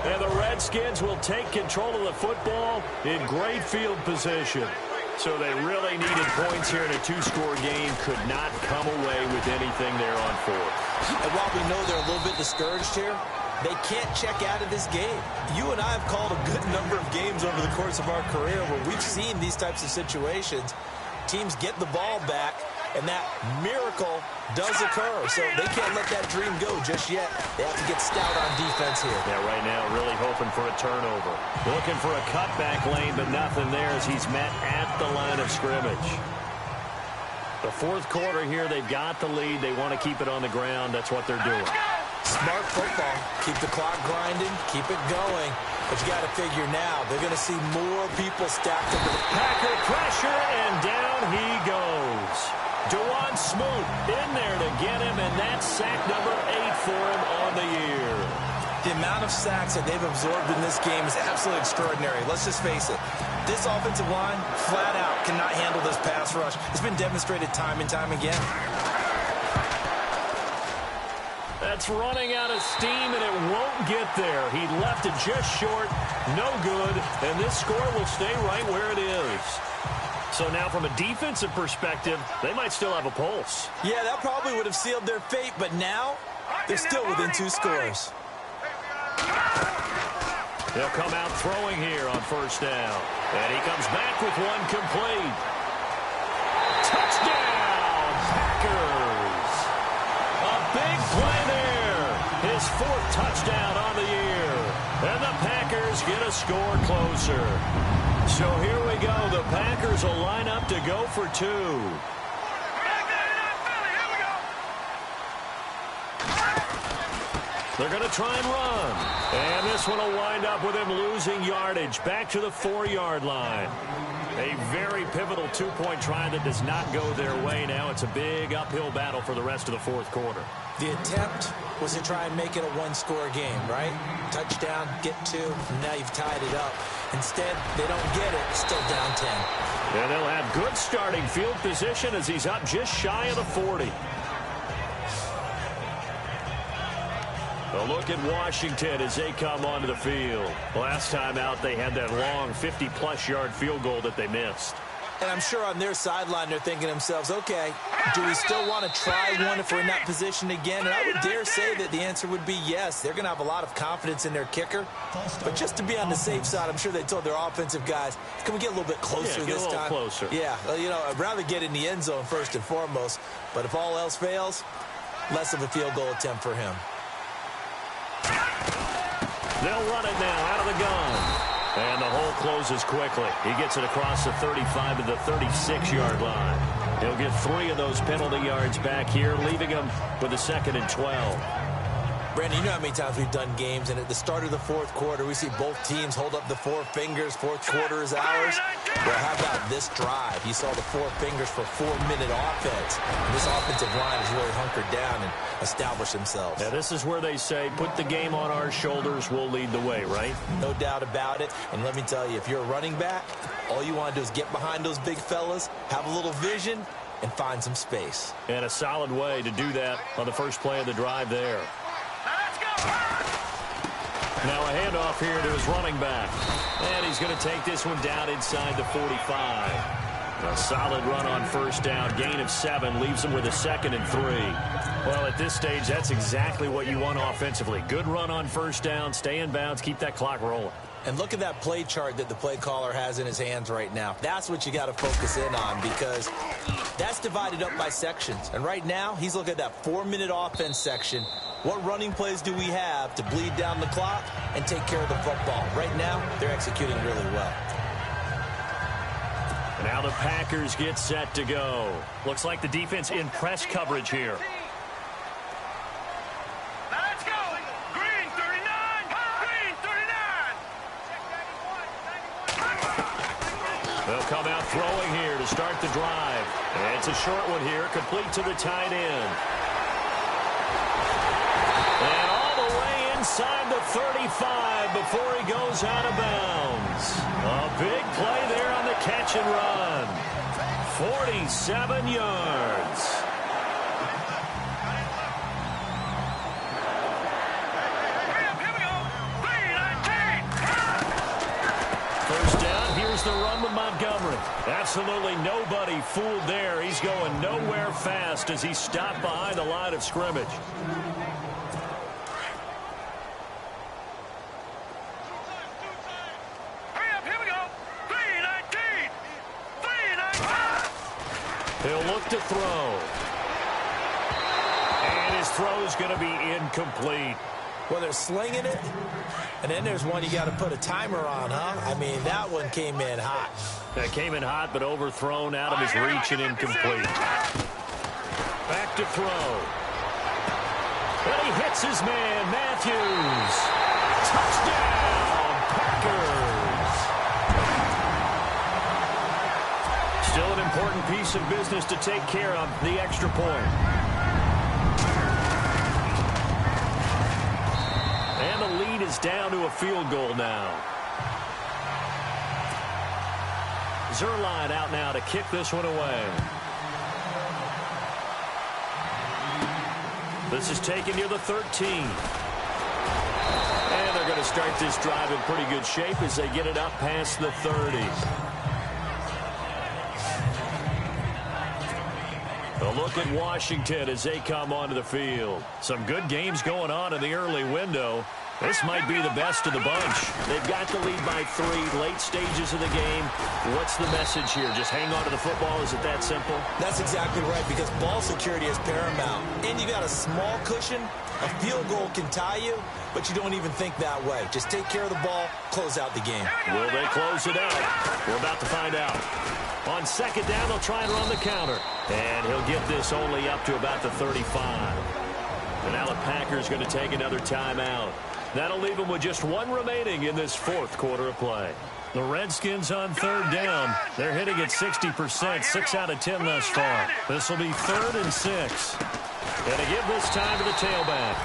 And the Redskins will take control of the football in great field position. So they really needed points here in a two-score game. Could not come away with anything there on fourth. And while we know they're a little bit discouraged here, they can't check out of this game. You and I have called a good number of games over the course of our career where we've seen these types of situations. Teams get the ball back, and that miracle does occur. So they can't let that dream go just yet. They have to get stout on defense here. Yeah, right now really hoping for a turnover. Looking for a cutback lane, but nothing there as he's met at the line of scrimmage. The fourth quarter here, they've got the lead. They want to keep it on the ground. That's what they're doing. Smart football. Keep the clock grinding. Keep it going. But you got to figure now, they're going to see more people stacked up. Packer pressure, and down he goes. Dewan Smoot in there to get him, and that's sack number 8 for him on the year. The amount of sacks that they've absorbed in this game is absolutely extraordinary. Let's just face it. This offensive line, flat out, cannot handle this pass rush. It's been demonstrated time and time again. That's running out of steam, and it won't get there. He left it just short, no good, and this score will stay right where it is. So now from a defensive perspective, they might still have a pulse. Yeah, that probably would have sealed their fate, but now they're still within 2 scores. They'll come out throwing here on first down. And he comes back with one complete. Touchdown, Packers. A big play there. His 4th touchdown on the year. And the Packers get a score closer. So here we go. The Packers will line up to go for 2. They're going to try and run. And this one will wind up with him losing yardage back to the 4-yard line. A very pivotal 2-point try that does not go their way. Now it's a big uphill battle for the rest of the fourth quarter. The attempt was to try and make it a 1-score game, right? Touchdown, get 2, and now you've tied it up. Instead, they don't get it, still down 10. And they'll have good starting field position as he's up just shy of the 40. A look at Washington as they come onto the field. Last time out, they had that long 50-plus yard field goal that they missed. And I'm sure on their sideline, they're thinking to themselves, okay, do we still want to try one if we're in that position again? And I would dare say that the answer would be yes. They're going to have a lot of confidence in their kicker. But just to be on the safe side, I'm sure they told their offensive guys, can we get a little bit closer this time? Closer. Yeah, you know, I'd rather get in the end zone first and foremost. But if all else fails, less of a field goal attempt for him. They'll run it now out of the gun. And the hole closes quickly. He gets it across the 35 to the 36-yard line. He'll get 3 of those penalty yards back here, leaving him with a 2nd and 12. Brandon, you know how many times we've done games, and at the start of the fourth quarter, we see both teams hold up the 4 fingers. Fourth quarter is ours. Well, how about this drive? You saw the 4 fingers for 4-minute offense. And this offensive line has really hunkered down and established themselves. Now, this is where they say, put the game on our shoulders, we'll lead the way, right? No doubt about it. And let me tell you, if you're a running back, all you want to do is get behind those big fellas, have a little vision, and find some space. And a solid way to do that on the first play of the drive there. Now a handoff here to his running back. And he's going to take this one down inside the 45. A solid run on first down. Gain of 7 leaves him with a 2nd and 3. Well, at this stage, that's exactly what you want offensively. Good run on first down. Stay in bounds. Keep that clock rolling. And look at that play chart that the play caller has in his hands right now. That's what you got to focus in on because that's divided up by sections. And right now, he's looking at that 4-minute offense section. What running plays do we have to bleed down the clock and take care of the football? Right now, they're executing really well. Now the Packers get set to go. Looks like the defense in press coverage here. Let's go. Green 39. Green 39. They'll come out throwing here to start the drive. And it's a short one here, complete to the tight end. And all the way inside the 35 before he goes out of bounds. A big play there on the catch and run. 47 yards. First down, here's the run with Montgomery. Absolutely nobody fooled there. He's going nowhere fast as he stopped behind the line of scrimmage. He'll look to throw. And his throw's going to be incomplete. Well, they're slinging it, and then there's one you got to put a timer on, huh? I mean, that one came in hot. That came in hot, but overthrown out of his reach and incomplete. Back to throw. And he hits his man, Matthews. Touchdown, Packers. Still an important piece of business to take care of, the extra point. And the lead is down to a field goal now. Zerline out now to kick this one away. This is taken near the 13. And they're going to start this drive in pretty good shape as they get it up past the 30. A look at Washington as they come onto the field. Some good games going on in the early window. This might be the best of the bunch. They've got the lead by 3, late stages of the game. What's the message here? Just hang on to the football? Is it that simple? That's exactly right, because ball security is paramount. And you got a small cushion. A field goal can tie you, but you don't even think that way. Just take care of the ball, close out the game. Will they close it out? We're about to find out. On second down, they'll try and run the counter. And he'll get this only up to about the 35. And now the Packers going to take another timeout. That'll leave them with just 1 remaining in this 4th quarter of play. The Redskins on third down. They're hitting at 60%, 6 out of 10 thus far. This will be 3rd and 6. And to give this time to the tailback.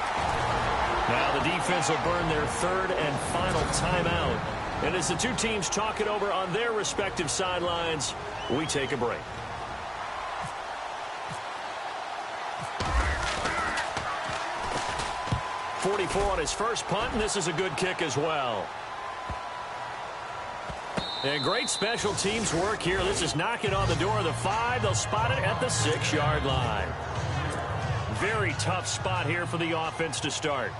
Now the defense will burn their 3rd and final timeout. And as the two teams talk it over on their respective sidelines, we take a break. .44 on his first punt, and this is a good kick as well. And great special teams work here. This is knocking on the door of the 5. They'll spot it at the 6-yard line. Very tough spot here for the offense to start.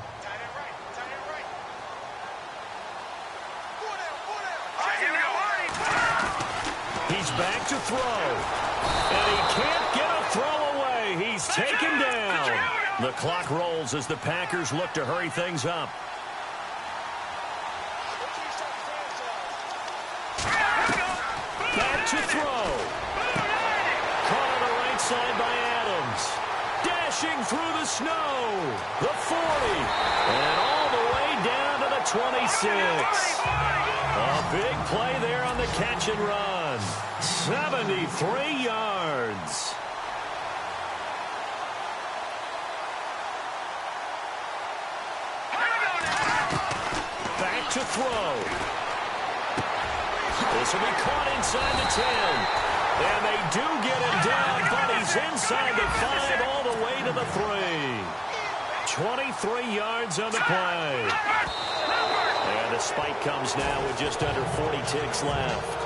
He's back to throw. And he can't get a throw away. He's taken down. The clock rolls as the Packers look to hurry things up. Back to throw. Caught on the right side by Adams. Dashing through the snow. The 40. And all the way down to the 26. A big play there on the catch and run. 73 yards. Back to throw. This will be caught inside the 10. And they do get him down, but he's inside the 5 all the way to the 3. 23 yards on the play. And the spike comes now with just under 40 ticks left.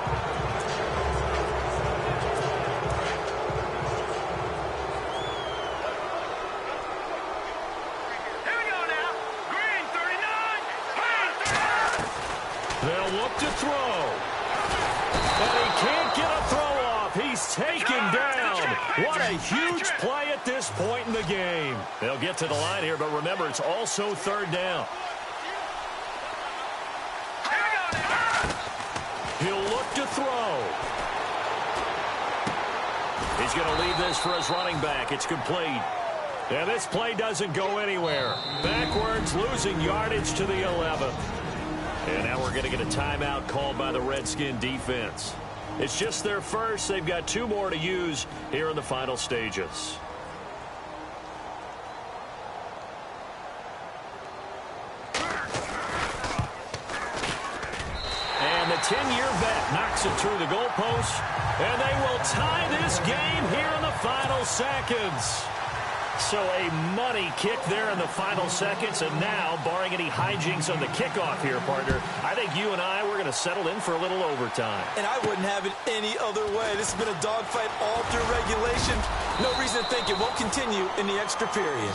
They'll look to throw. And he can't get a throw off. He's taken down. What a huge play at this point in the game. They'll get to the line here, but remember, it's also 3rd down. He'll look to throw. He's going to leave this for his running back. It's complete. And this play doesn't go anywhere. Backwards, losing yardage to the 11th. And now we're going to get a timeout called by the Redskin defense. It's just their first. They've got 2 more to use here in the final stages. And the 10-year vet knocks it through the goalpost. And they will tie this game here in the final seconds. So a money kick there in the final seconds. And now, barring any hijinks on the kickoff here, partner, I think you and I, we're going to settle in for a little overtime. And I wouldn't have it any other way. This has been a dogfight all through regulation. No reason to think it won't continue in the extra period.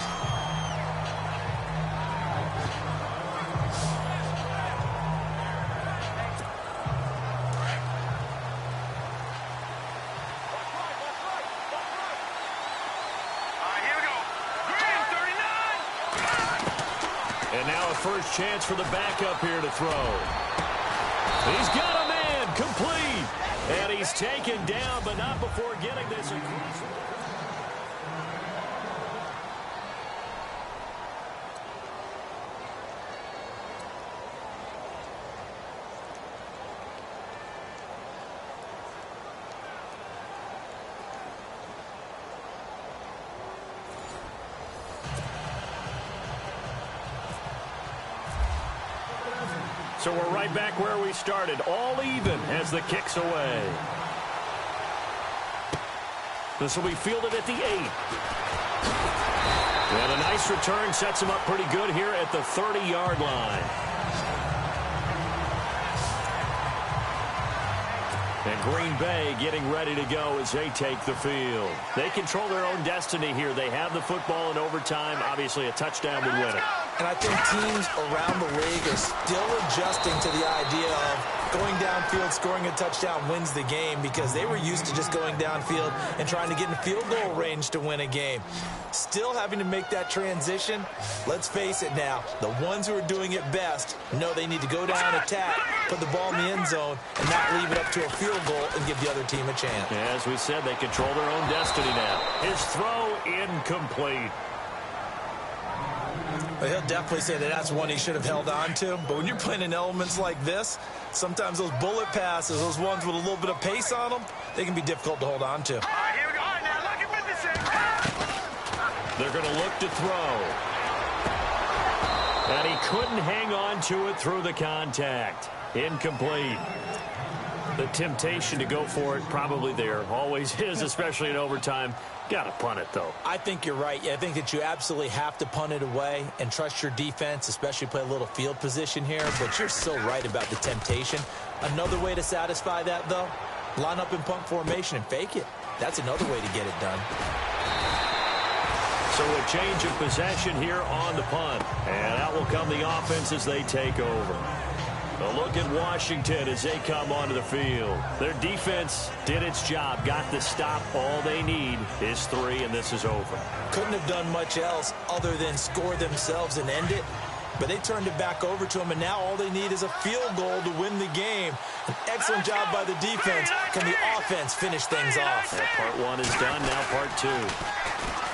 First chance for the backup here to throw. He's got a man, complete. And he's taken down, but not before getting this across. So we're right back where we started, all even as the kick's away. This will be fielded at the 8. And a nice return sets him up pretty good here at the 30-yard line. And Green Bay getting ready to go as they take the field. They control their own destiny here. They have the football in overtime. Obviously, a touchdown would win it. And I think teams around the league are still adjusting to the idea of going downfield, scoring a touchdown wins the game, because they were used to just going downfield and trying to get in field goal range to win a game. Still having to make that transition. Let's face it now, the ones who are doing it best know they need to go down, attack, put the ball in the end zone, and not leave it up to a field goal and give the other team a chance. As we said, they control their own destiny now. His throw incomplete. But he'll definitely say that that's one he should have held on to. But when you're playing in elements like this, sometimes those bullet passes, those ones with a little bit of pace on them, they can be difficult to hold on to. All right, here we go. All right, now look at this. They're going to look to throw. And he couldn't hang on to it through the contact. Incomplete. The temptation to go for it probably there. Always is, especially in overtime. Got to punt it, though. I think you're right. I think that you absolutely have to punt it away and trust your defense, especially play a little field position here. But you're so right about the temptation. Another way to satisfy that, though, line up in punt formation and fake it. That's another way to get it done. So a change of possession here on the punt. And out will come the offense as they take over. A look at Washington as they come onto the field. Their defense did its job, got the stop. All they need is 3, and this is over. Couldn't have done much else other than score themselves and end it. But they turned it back over to them, and now all they need is a field goal to win the game. An excellent job by the defense. Can the offense finish things off? And part 1 is done, now part 2.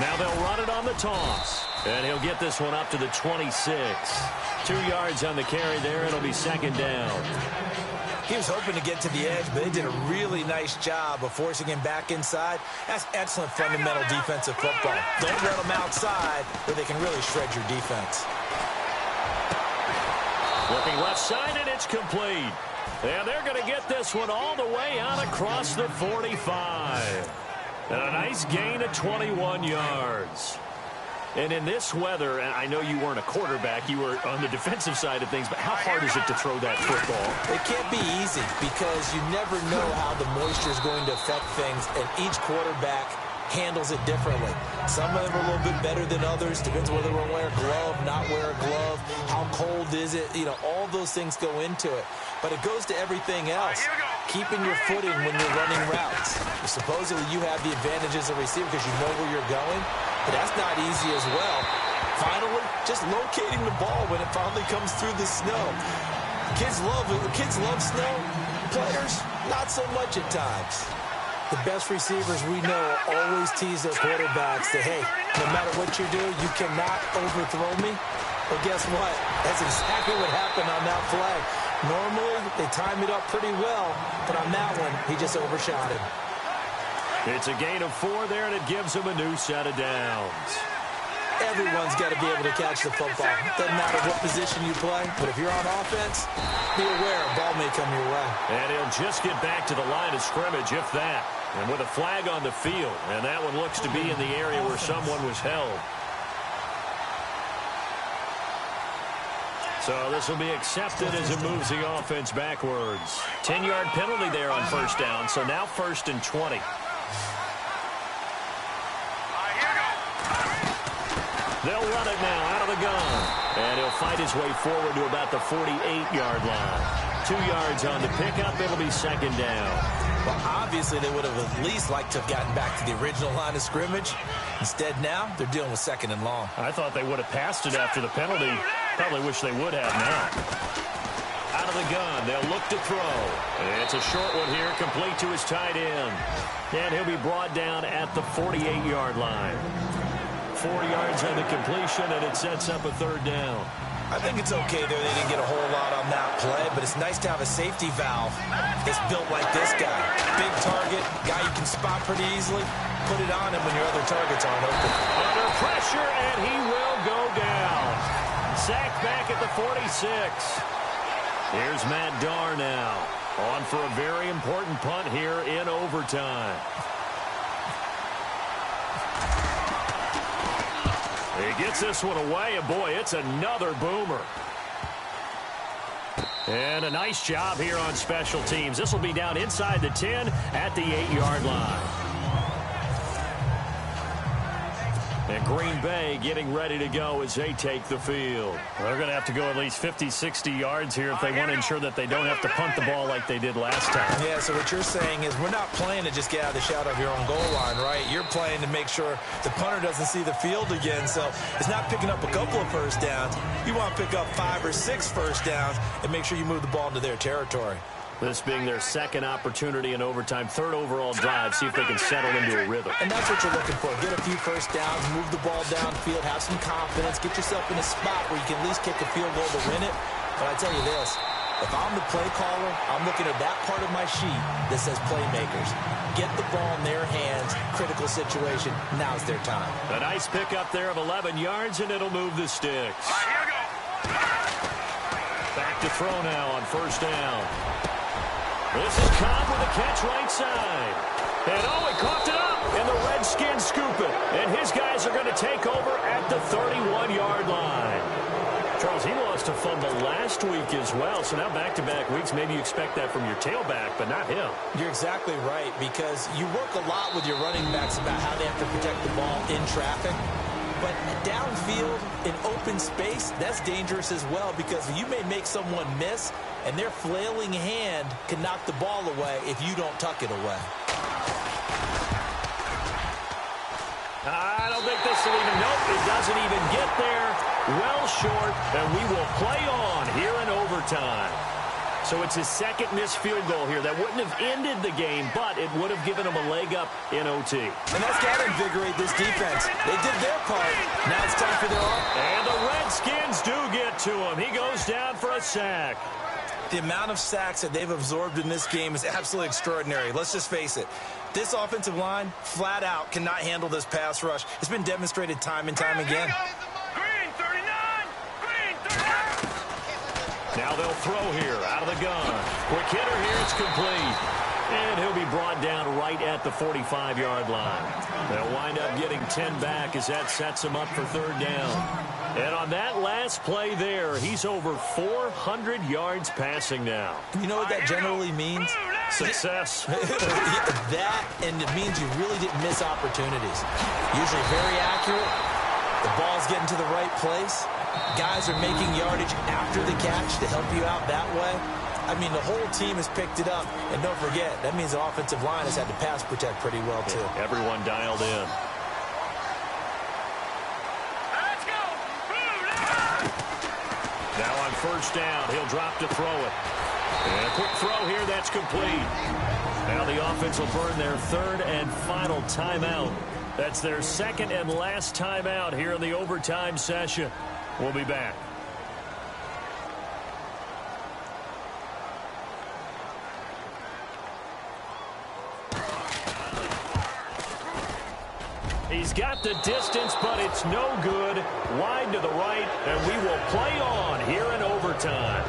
Now they'll run it on the toss. And he'll get this one up to the 26. 2 yards on the carry there. It'll be second down. He was hoping to get to the edge, but they did a really nice job of forcing him back inside. That's excellent fundamental defensive football. Don't let them outside where they can really shred your defense. Looking left side, and it's complete. And they're going to get this one all the way out across the 45. And a nice gain of 21 yards. And in this weather, and I know you weren't a quarterback, you were on the defensive side of things, but how hard is it to throw that football? It can't be easy because you never know how the moisture is going to affect things, and each quarterback handles it differently. Some of them are a little bit better than others. Depends whether they wear a glove, not wear a glove. How cold is it? You know, all those things go into it. But it goes to everything else. Keeping your footing when you're running routes. Supposedly you have the advantage as a receiver because you know where you're going, but that's not easy as well. Finally, just locating the ball when it finally comes through the snow. Kids love snow. Players, not so much at times. The best receivers we know always tease their quarterbacks that, hey, no matter what you do, you cannot overthrow me. Well, guess what? That's exactly what happened on that play. Normally, they time it up pretty well, but on that one, he just overshot it. It's a gain of 4 there, and it gives him a new set of downs. Everyone's got to be able to catch the football. Doesn't matter what position you play, but if you're on offense, be aware a ball may come your way. And he'll just get back to the line of scrimmage, if that. And with a flag on the field, and that one looks to be in the area where someone was held. So this will be accepted as it moves the offense backwards. 10-yard penalty there on first down, so now 1st and 20. They'll run it now out of the gun. And he'll fight his way forward to about the 48-yard line. 2 yards on the pickup. It'll be 2nd down. Well, obviously, they would have at least liked to have gotten back to the original line of scrimmage. Instead, now, they're dealing with 2nd and long. I thought they would have passed it after the penalty. Probably wish they would have now. Out of the gun, they'll look to throw. It's a short one here, complete to his tight end. And he'll be brought down at the 48-yard line. 4 yards on the completion, and it sets up a 3rd down. I think it's okay there. They didn't get a whole lot on that play, but it's nice to have a safety valve that's built like this guy. Big target, guy you can spot pretty easily. Put it on him when your other targets aren't open. Under pressure, and he will go down. Sacked back at the 46. Here's Matt Darr now, on for a very important punt here in overtime. He gets this one away, and boy, it's another boomer. And a nice job here on special teams. This will be down inside the 10 at the 8-yard line. And Green Bay getting ready to go as they take the field. They're going to have to go at least 50, 60 yards here if they want to ensure that they don't have to punt the ball like they did last time. Yeah, so what you're saying is we're not playing to just get out of the shadow of your own goal line, right? You're playing to make sure the punter doesn't see the field again. So it's not picking up a couple of first downs. You want to pick up 5 or 6 first downs and make sure you move the ball into their territory. This being their 2nd opportunity in overtime, 3rd overall drive, see if they can settle into a rhythm. And that's what you're looking for. Get a few first downs, move the ball downfield, have some confidence, get yourself in a spot where you can at least kick a field goal to win it. But I tell you this, if I'm the play caller, I'm looking at that part of my sheet that says playmakers. Get the ball in their hands, critical situation, now's their time. A nice pickup there of 11 yards, and it'll move the sticks. Back to throw now on first down. This is Cobb with a catch right side. And he coughed it up, and the Redskins scoop it. And his guys are going to take over at the 31-yard line. Charles, he lost a fumble last week as well, so now back-to-back weeks, maybe you expect that from your tailback, but not him. You're exactly right, because you work a lot with your running backs about how they have to protect the ball in traffic. But downfield, in open space, that's dangerous as well, because you may make someone miss, and their flailing hand can knock the ball away if you don't tuck it away. I don't think this will even, nope, it doesn't even get there. Well short, and we will play on here in overtime. So it's his 2nd missed field goal here. That wouldn't have ended the game, but it would have given him a leg up in OT. And that's got to invigorate this defense. They did their part. Now it's time for their own. And the Redskins do get to him. He goes down for a sack. The amount of sacks that they've absorbed in this game is absolutely extraordinary. Let's just face it. This offensive line, flat out, cannot handle this pass rush. It's been demonstrated time and time again. Green 39! Green 39! Now they'll throw here out of the gun. Quick hitter here, it's complete. And he'll be brought down right at the 45-yard line. They'll wind up getting 10 back as that sets him up for 3rd down. And on that last play there, he's over 400 yards passing now. You know what that generally means? Success. That, and it means you really didn't miss opportunities. Usually very accurate. The ball's getting to the right place. Guys are making yardage after the catch to help you out that way. I mean, the whole team has picked it up. And don't forget, that means the offensive line has had to pass protect pretty well, too. Everyone dialed in. Let's go! Now on first down, he'll drop to throw it. And a quick throw here, that's complete. Now the offense will burn their 3rd and final timeout. That's their 2nd and last timeout here in the overtime session. We'll be back. He's got the distance, but it's no good. Wide to the right, and we will play on here in overtime.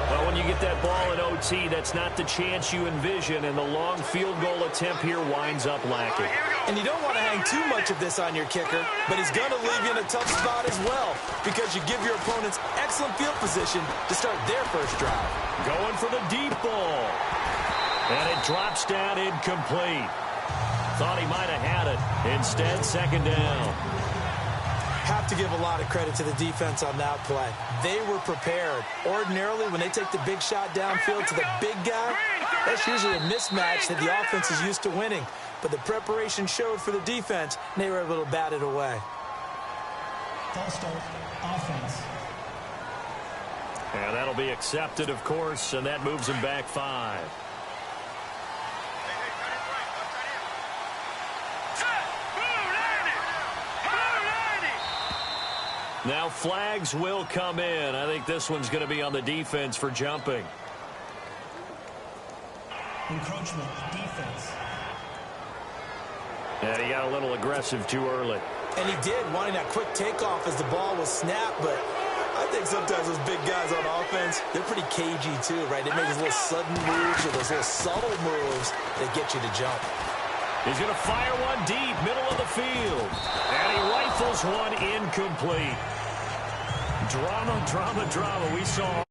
Well, when you get that ball in OT, that's not the chance you envision, and the long field goal attempt here winds up lacking. And you don't want to hang too much of this on your kicker, but he's going to leave you in a tough spot as well because you give your opponents excellent field position to start their first drive. Going for the deep ball. And it drops down incomplete. Thought he might have had it. Instead, second down. Have to give a lot of credit to the defense on that play. They were prepared. Ordinarily, when they take the big shot downfield to the big guy, that's usually a mismatch that the offense is used to winning. But the preparation showed for the defense, and they were able to bat it away. False start, offense. And that'll be accepted, of course, and that moves him back 5. Now flags will come in. I think this one's going to be on the defense for jumping. Encroachment, defense. And he got a little aggressive too early. And he did, wanting that quick takeoff as the ball was snapped, but I think sometimes those big guys on offense, they're pretty cagey too, right? They make those little sudden moves or those little subtle moves that get you to jump. He's going to fire one deep, middle of the field. And he rifles one incomplete. Drama, drama, drama. We saw